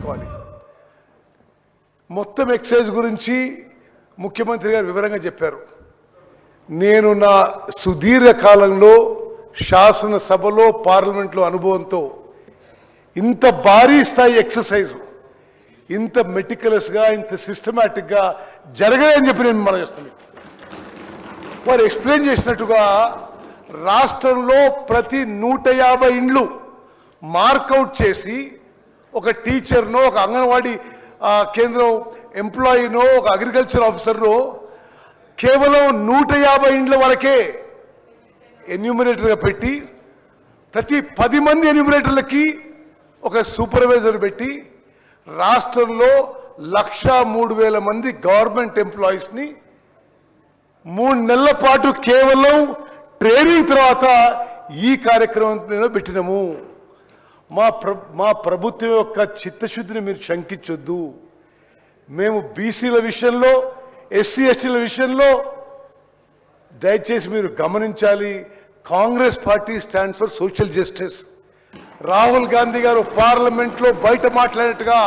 గుర్తుపెట్టుకోవాలి. మొత్తం ఎక్సైజ్ గురించి ముఖ్యమంత్రి గారు వివరంగా చెప్పారు. నేను నా సుదీర్ఘ కాలంలో శాసనసభలో పార్లమెంట్లో అనుభవంతో ఇంత భారీ స్థాయి ఎక్సర్సైజ్ ఇంత మెటికులస్గా ఇంత సిస్టమేటిక్గా జరగలేదని చెప్పి నేను మనం చేస్తున్నాను. వారు ఎక్స్ప్లెయిన్ చేసినట్టుగా రాష్ట్రంలో ప్రతి 150 ఇండ్లు మార్కౌట్ చేసి ఒక టీచర్నో ఒక అంగన్వాడీ కేంద్రం ఎంప్లాయీనో ఒక అగ్రికల్చర్ ఆఫీసర్నో కేవలం 150 ఇండ్ల వరకే ఎన్యూమరేటర్గా పెట్టి ప్రతి 10 మంది ఎన్యూమరేటర్లకి ఒక సూపర్వైజర్ పెట్టి రాష్ట్రంలో 1,03,000 మంది గవర్నమెంట్ ఎంప్లాయీస్ని 3 నెలల పాటు కేవలం ట్రైనింగ్ తర్వాత ఈ కార్యక్రమం మీద పెట్టినాము. మా ప్రభుత్వం యొక్క చిత్తశుద్ధిని మీరు శంకించొద్దు. మేము బీసీల విషయంలో ఎస్సీ ఎస్టీల విషయంలో దయచేసి మీరు గమనించాలి. Congress party stands for social justice. Rahul Gandhi గారు పార్లమెంట్లో బయట మాట్లాడినట్టుగా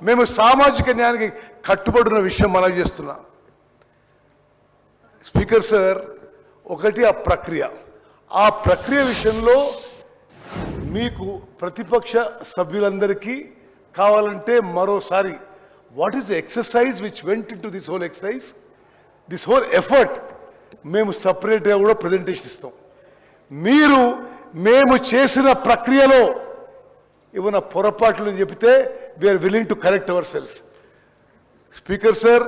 మేము సామాజిక న్యాయానికి కట్టుబడిన విషయం మనం చేస్తున్నాం. స్పీకర్ సార్, ఒకటి ఆ ప్రక్రియ విషయంలో మీకు ప్రతిపక్ష సభ్యులందరికీ కావాలంటే మరోసారి what is the exercise which went in to this whole exercise, this whole effort మేము సపరేట్గా కూడా ప్రజెంటేషన్ ఇస్తాం. మేము చేసిన ప్రక్రియలో ఏమైనా పొరపాట్లు చెబితే we are willing to correct our cells. Speaker sir,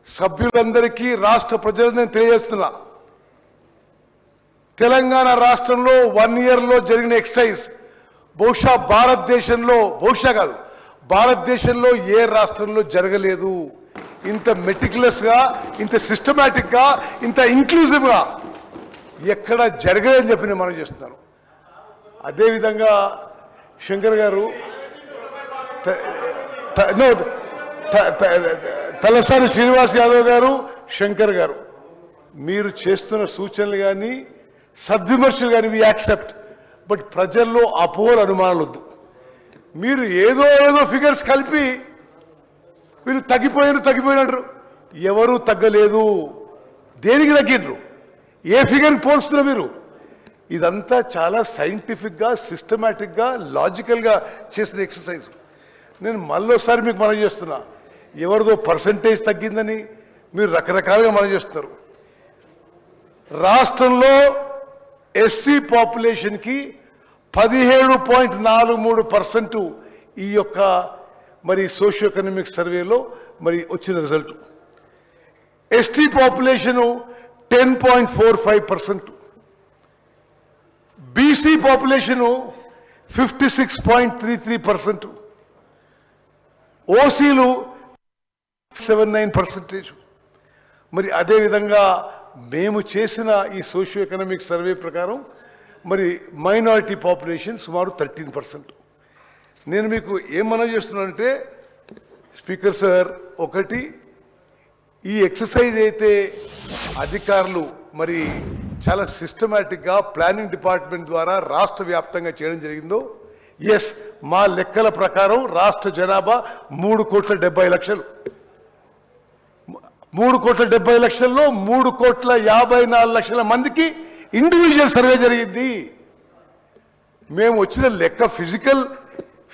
సభ్యులందరికీ రాష్ట్ర ప్రజలకు నేను తెలియజేస్తున్నా, తెలంగాణ రాష్ట్రంలో 1 ఇయర్లో జరిగిన ఎక్సైజ్ బహుశా భారతదేశంలో ఏ రాష్ట్రంలో జరగలేదు. ఇంత మెటికులస్గా, ఇంత సిస్టమేటిక్గా, ఇంత ఇంక్లూజివ్గా ఎక్కడ జరగలేదని చెప్పి నేను మనం చేస్తున్నాను. అదేవిధంగా శంకర్ గారు, తలసాని శ్రీనివాస్ యాదవ్ గారు, శంకర్ గారు, మీరు చేస్తున్న సూచనలు కానీ సద్విమర్శలు కానీ వి యాక్సెప్ట్. బట్ ప్రజల్లో అపోహలు, అనుమానాలు వద్దు. మీరు ఏదో ఫిగర్స్ కలిపి మీరు తగ్గిపోయినట్టు. ఎవరు తగ్గలేదు. దేనికి తగ్గినరు? ఏ ఫిగర్కి పోల్స్తున్నారు మీరు? ఇదంతా చాలా సైంటిఫిక్గా, సిస్టమేటిక్గా, లాజికల్గా చేసిన ఎక్సర్సైజ్. నేను మళ్ళీసారి మీకు మనం చేస్తున్నా, ఎవరిదో పర్సంటేజ్ తగ్గిందని మీరు రకరకాలుగా మనం చేస్తున్నారు. రాష్ట్రంలో ఎస్సీ పాపులేషన్కి 17.43% ఈ యొక్క మరి సోషియో ఎకనామిక్ సర్వేలో మరి వచ్చిన result. ST population 10.45%, BC population 56.33%, ఓసీలు 79%. మరి అదేవిధంగా మేము చేసిన ఈ సోషియో ఎకనామిక్ సర్వే ప్రకారం మరి మైనారిటీ పాపులేషన్ సుమారు 13%. నేను మీకు ఏం మనవి చేస్తున్నానంటే స్పీకర్ సార్, ఒకటి ఈ ఎక్సర్సైజ్ అయితే అధికారులు మరి చాలా సిస్టమేటిక్గా ప్లానింగ్ డిపార్ట్మెంట్ ద్వారా రాష్ట్ర వ్యాప్తంగా చేయడం జరిగిందో, ఎస్, మా లెక్కల ప్రకారం రాష్ట్ర జనాభా 3,70,00,000. 3,70,00,000లో 3,54,00,000 మందికి ఇండివిజువల్ సర్వే జరిగింది. మేము వచ్చిన లెక్క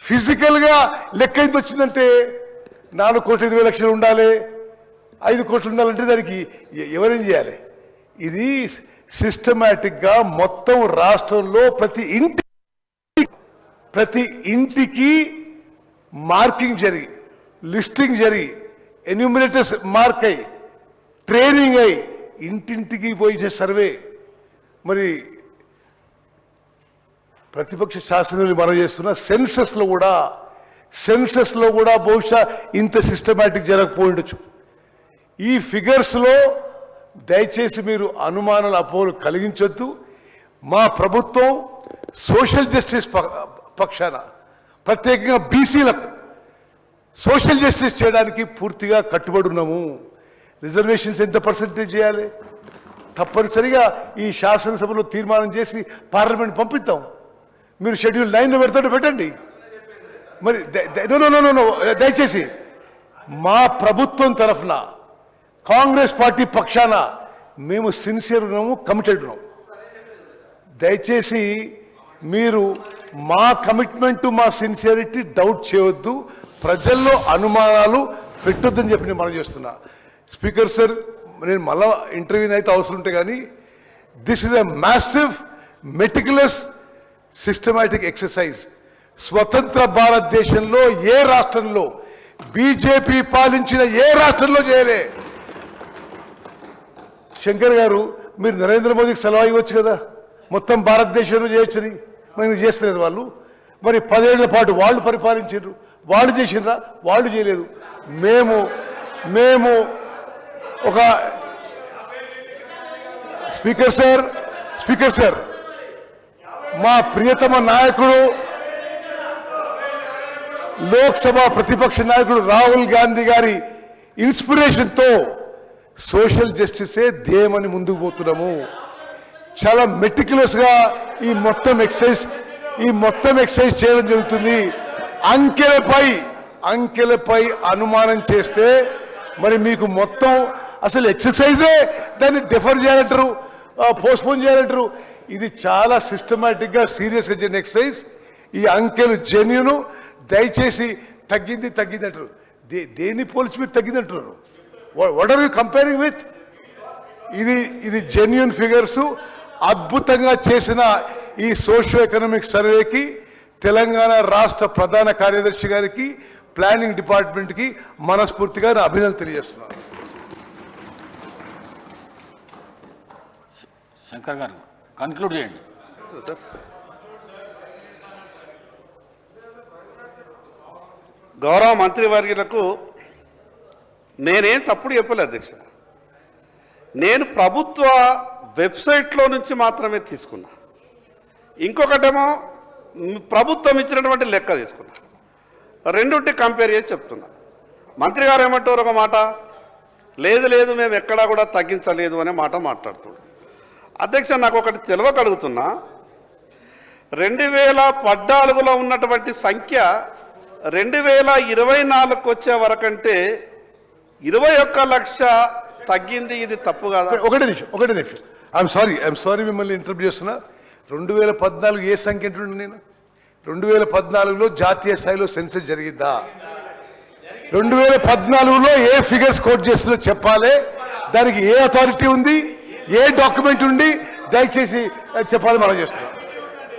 ఫిజికల్గా లెక్క ఎంత వచ్చిందంటే 4,20,00,000 ఉండాలి, 5 కోట్లు ఉండాలంటే దానికి ఎవరేం చేయాలి? ఇది సిస్టమేటిక్గా మొత్తం రాష్ట్రంలో ప్రతి ఇంటికి మార్కింగ్ జరిగి, లిస్టింగ్ జరిగి, ఎన్యూమినేటర్స్ మార్క్ అయ్యి, ట్రైనింగ్ అయ్యి, ఇంటింటికి పోయిన సర్వే. మరి ప్రతిపక్ష శాసనాలు మనం చేస్తున్న సెన్సస్లో కూడా బహుశా ఇంత సిస్టమేటిక్ జరగకపోయిండొచ్చు. ఈ ఫిగర్స్లో దయచేసి మీరు అనుమానాలు, అపోహలు కలిగించొద్దు. మా ప్రభుత్వం సోషల్ జస్టిస్ పక్షాన, ప్రత్యేకంగా బీసీలకు సోషల్ జస్టిస్ చేయడానికి పూర్తిగా కట్టుబడి ఉన్నాము. రిజర్వేషన్స్ ఎంత పర్సెంటేజ్ చేయాలి తప్పనిసరిగా ఈ శాసనసభలో తీర్మానం చేసి పార్లమెంట్ పంపిద్దాం. మీరు షెడ్యూల్ 9లో పెడతాడు, పెట్టండి. మరి దయచేసి మా ప్రభుత్వం తరఫున కాంగ్రెస్ పార్టీ పక్షాన మేము సిన్సియర్ ఉన్నాము, కమిటెడ్ ఉన్నాము. దయచేసి మీరు మా కమిట్మెంట్, మా సిన్సియరిటీ డౌట్ చేయవద్దు, ప్రజల్లో అనుమానాలు పెట్టొద్దని చెప్పి నేను మనం చేస్తున్నా. స్పీకర్ సార్, నేను మళ్ళా ఇంటర్వ్యూ అయితే అవసరం ఉంటే కానీ this is a massive meticulous systematic exercise. స్వతంత్ర భారతదేశంలో ఏ రాష్ట్రంలో, బీజేపీ పాలించిన ఏ రాష్ట్రంలో చేయలే. శంకర్ గారు, మీరు నరేంద్ర మోదీకి సలహా ఇవ్వచ్చు కదా, మొత్తం భారతదేశంలో చేయొచ్చని. మరి చేస్తలేరు వాళ్ళు. మరి 10 ఏళ్ల పాటు వాళ్ళు పరిపాలించారు, వాళ్ళు చేసినరా? వాళ్ళు చేయలేదు. మేము ఒక స్పీకర్ సార్ మా ప్రియతమ నాయకుడు, లోక్సభ ప్రతిపక్ష నాయకుడు రాహుల్ గాంధీ గారి ఇన్స్పిరేషన్తో సోషల్ జస్టిసే ధ్యేయమని ముందుకు పోతున్నాము. చాలా మెటిక్యులస్ గా ఈ మొత్తం ఎక్సైజ్ చేయడం జరుగుతుంది. అంకెలపై అనుమానం చేస్తే మరి మీకు మొత్తం అసలు ఎక్సర్సైజే దాన్ని డెఫర్ చేయాలంటారు, పోస్ట్పోన్ చేయాలంటారు. ఇది చాలా సిస్టమేటిక్ గా సీరియస్ గా జరిగిన ఎక్సర్సైజ్. ఈ అంకెలు జెన్యూను. దయచేసి తగ్గింది అంటారు. దేన్ని పోల్చి మీరు తగ్గింది అంటున్నారు? What are you comparing with? ఇది జెన్యూన్ ఫిగర్స్. అద్భుతంగా చేసిన ఈ సోషియో ఎకనామిక్ సర్వేకి తెలంగాణ రాష్ట్ర ప్రధాన కార్యదర్శి గారికి, ప్లానింగ్ డిపార్ట్మెంట్కి మనస్ఫూర్తిగా అభినందనలు తెలియజేస్తున్నాను. శంకర్ గారు కన్క్లూడ్ చేయండి. గౌరవ మంత్రివర్యులకు నేనేం తప్పుడు చెప్పలేదు అధ్యక్ష. నేను ప్రభుత్వ వెబ్సైట్లో నుంచి మాత్రమే తీసుకున్నా. ఇంకొకటేమో ప్రభుత్వం ఇచ్చినటువంటి లెక్క తీసుకున్నా. రెండుంటి కంపేర్ చేసి చెప్తున్నా. మంత్రి గారు ఏమంటారు ఒక మాట, లేదు మేము ఎక్కడా కూడా తగ్గించలేదు అనే మాట మాట్లాడుతున్నాడు. అధ్యక్ష, నాకు ఒకటి తెలియకడుగుతున్నా. 2014లో ఉన్నటువంటి సంఖ్య 2024కు వచ్చే వరకంటే 21 లక్ష తగ్గింది. ఇది తప్పు కాదా? ఒకటే నిమిషం. ఐఎమ్ సారీ మిమ్మల్ని ఇంటర్వ్యూ చేస్తున్నా. 2014 ఏ సంఖ్య అంటుండే నేను? 2014లో జాతీయ స్థాయిలో సెన్సస్ జరిగిందా? 2014లో ఏ ఫిగర్స్ కోట్ చేస్తుందో చెప్పాలి. దానికి ఏ అథారిటీ ఉంది, ఏ డాక్యుమెంట్ ఉంది, దయచేసి చెప్పాలి. మనం చేస్తున్నాం.